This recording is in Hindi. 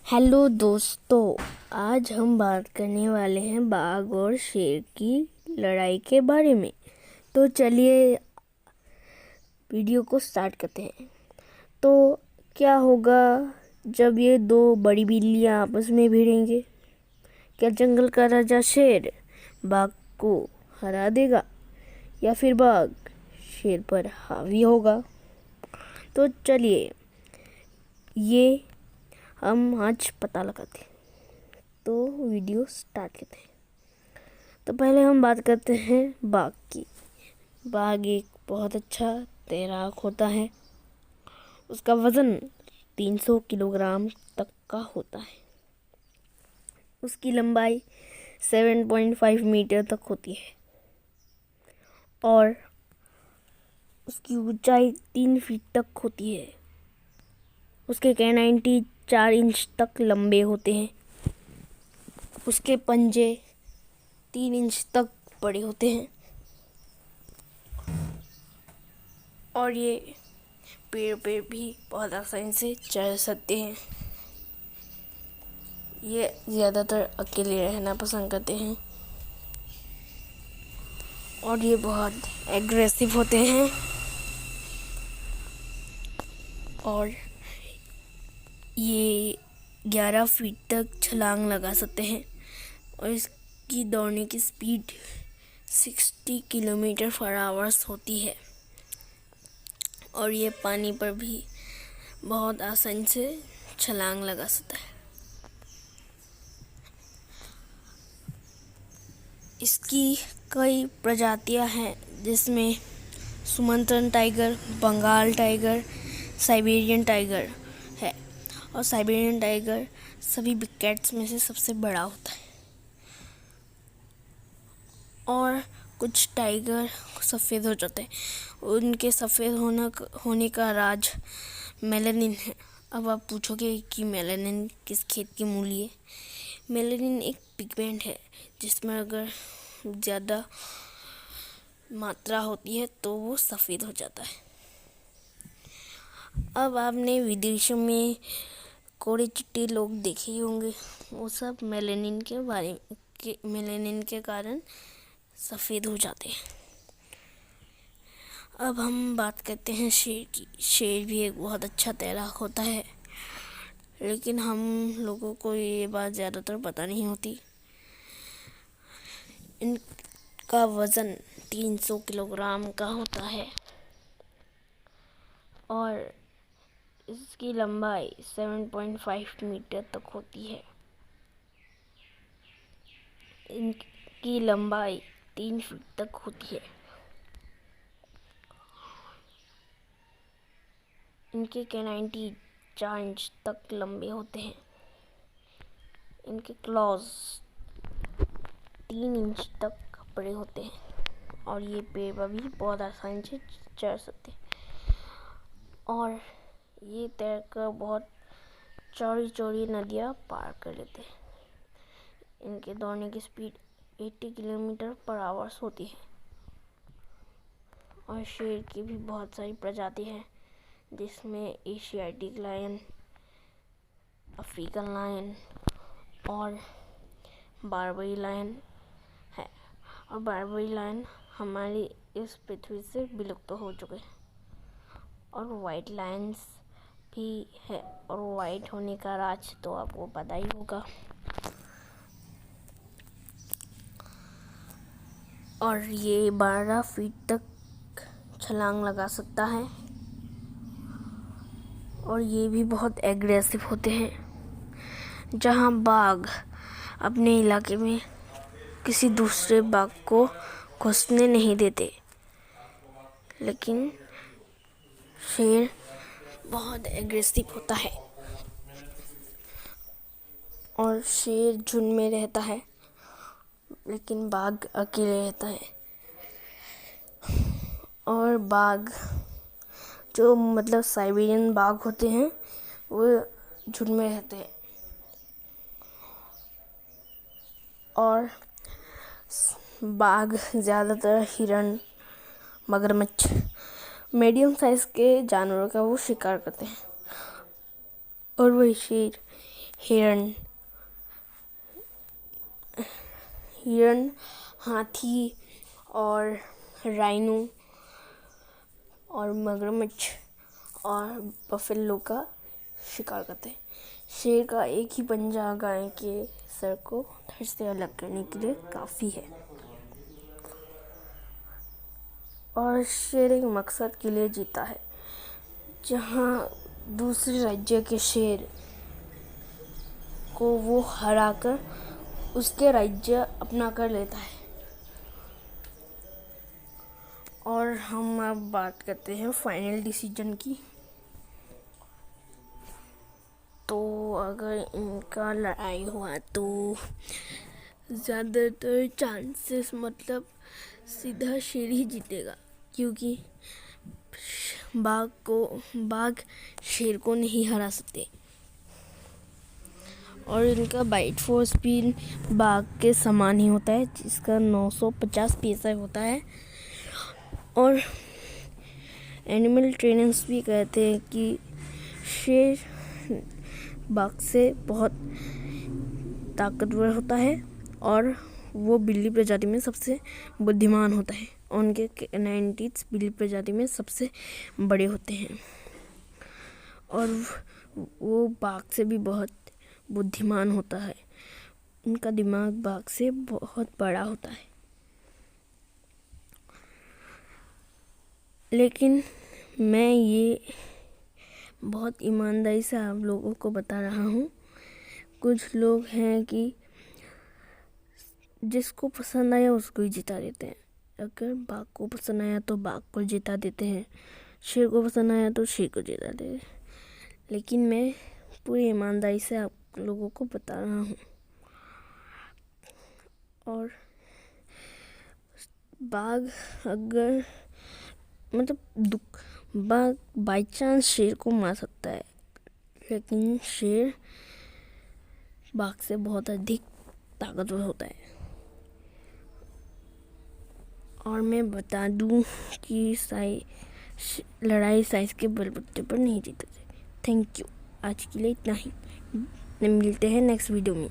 हेलो दोस्तों, आज हम बात करने वाले हैं बाघ और शेर की लड़ाई के बारे में। तो चलिए वीडियो को स्टार्ट करते हैं। तो क्या होगा जब ये दो बड़ी बिल्लियां आपस में भिड़ेंगे? क्या जंगल का राजा शेर बाघ को हरा देगा या फिर बाघ शेर पर हावी होगा? तो चलिए ये हम आज पता लगाते हैं। तो वीडियो स्टार्ट करते हैं। तो पहले हम बात करते हैं बाघ की। बाघ एक बहुत अच्छा तैराक होता है। उसका वज़न 300 किलोग्राम तक का होता है। उसकी लंबाई 7.5 मीटर तक होती है और उसकी ऊंचाई 3 फीट तक होती है। उसके कैनाइन 4 इंच तक लंबे होते हैं। उसके पंजे 3 इंच तक बड़े होते हैं और ये पेड़ पे भी बहुत आसानी से चढ़ सकते हैं। ये ज़्यादातर अकेले रहना पसंद करते हैं और ये बहुत एग्रेसिव होते हैं और ये 11 फीट तक छलांग लगा सकते हैं और इसकी दौड़ने की स्पीड 60 किलोमीटर पर आवर्स होती है और ये पानी पर भी बहुत आसानी से छलांग लगा सकता है। इसकी कई प्रजातियां हैं जिसमें Sumatran tiger, Bengal tiger, Siberian tiger है और साइबेरियन टाइगर सभी बिग कैट्स में से सबसे बड़ा होता है। और कुछ टाइगर सफ़ेद हो जाते हैं। उनके सफ़ेद होने का राज मेलानिन है। अब आप पूछोगे कि मेलानिन किस खेत की मूली है? मेलानिन एक पिगमेंट है जिसमें अगर ज़्यादा मात्रा होती है तो वो सफ़ेद हो जाता है। अब आपने विदेशों में कोड़े चिट्टे लोग देखे ही होंगे। वो सब मेलानिन के कारण सफ़ेद हो जाते हैं। अब हम बात करते हैं शेर की। शेर भी एक बहुत अच्छा तैराक होता है, लेकिन हम लोगों को ये बात ज़्यादातर पता नहीं होती। इनका वज़न 300 किलोग्राम का होता है और इसकी लंबाई 7.5 मीटर तक होती है। इनकी लंबाई 3 फीट तक होती है। इनके कैनाइन 4 इंच तक लंबे होते हैं। इनके क्लॉज 3 इंच तक बड़े होते हैं और ये पेड़ पर भी बहुत आसानी से चढ़ सकते हैं और ये तैरकर बहुत चौड़ी चौड़ी नदियाँ पार कर लेते हैं। इनके दौड़ने की स्पीड 80 किलोमीटर पर आवर्स होती है और शेर की भी बहुत सारी प्रजाति हैं जिसमें एशियाटिक लायन, अफ्रीकन लायन और बारबरी लायन है। और बारबरी लायन हमारी इस पृथ्वी से विलुप्त हो चुके हैं और वाइट लायंस भी है और वाइट होने का राज तो आपको पता ही होगा। और ये 12 फीट तक छलांग लगा सकता है और ये भी बहुत एग्रेसिव होते हैं। जहाँ बाघ अपने इलाके में किसी दूसरे बाघ को घुसने नहीं देते, लेकिन शेर बहुत एग्रेसिव होता है और शेर झुंड में रहता है लेकिन बाघ अकेले रहता है। और बाघ जो मतलब साइबेरियन बाघ होते हैं वो झुंड में रहते हैं और बाघ ज़्यादातर हिरण, मगरमच्छ, मीडियम साइज़ के जानवरों का वो शिकार करते हैं और वही शेर हिरन, हाथी और राइनो और मगरमच्छ और बफेलो का शिकार करते हैं। शेर का एक ही पंजा गाय के सर को धड़ से अलग करने के लिए काफ़ी है। और शेर एक मकसद के लिए जीता है, जहाँ दूसरे राज्य के शेर को वो हराकर उसके राज्य अपना कर लेता है। और हम अब बात करते हैं फाइनल डिसीजन की। तो अगर इनका लड़ाई हुआ तो ज़्यादातर चांसेस मतलब सीधा शेर ही जीतेगा, क्योंकि बाघ शेर को नहीं हरा सकते। और इनका बाइट फोर्स भी बाघ के समान ही होता है, जिसका 950 PSI होता है। और एनिमल ट्रेनर्स भी कहते हैं कि शेर बाघ से बहुत ताकतवर होता है और वो बिल्ली प्रजाति में सबसे बुद्धिमान होता है। उनके 90 बिल्ली प्रजाति में सबसे बड़े होते हैं और वो बाघ से भी बहुत बुद्धिमान होता है। उनका दिमाग बाघ से बहुत बड़ा होता है। लेकिन मैं ये बहुत ईमानदारी से आप लोगों को बता रहा हूँ। कुछ लोग हैं कि जिसको पसंद आया उसको ही जिता देते हैं। अगर बाघ को पसंद आया तो बाघ को जिता देते हैं, शेर को पसंद आया तो शेर को जिता देते हैं। लेकिन मैं पूरी ईमानदारी से आप लोगों को बता रहा हूँ। और बाघ अगर बाघ बाई चांस शेर को मार सकता है, लेकिन शेर बाघ से बहुत अधिक ताकतवर होता है। और मैं बता दूं कि लड़ाई साइज के बलबूते पर नहीं जीतती। थैंक यू, आज के लिए इतना ही। मिलते हैं नेक्स्ट वीडियो में।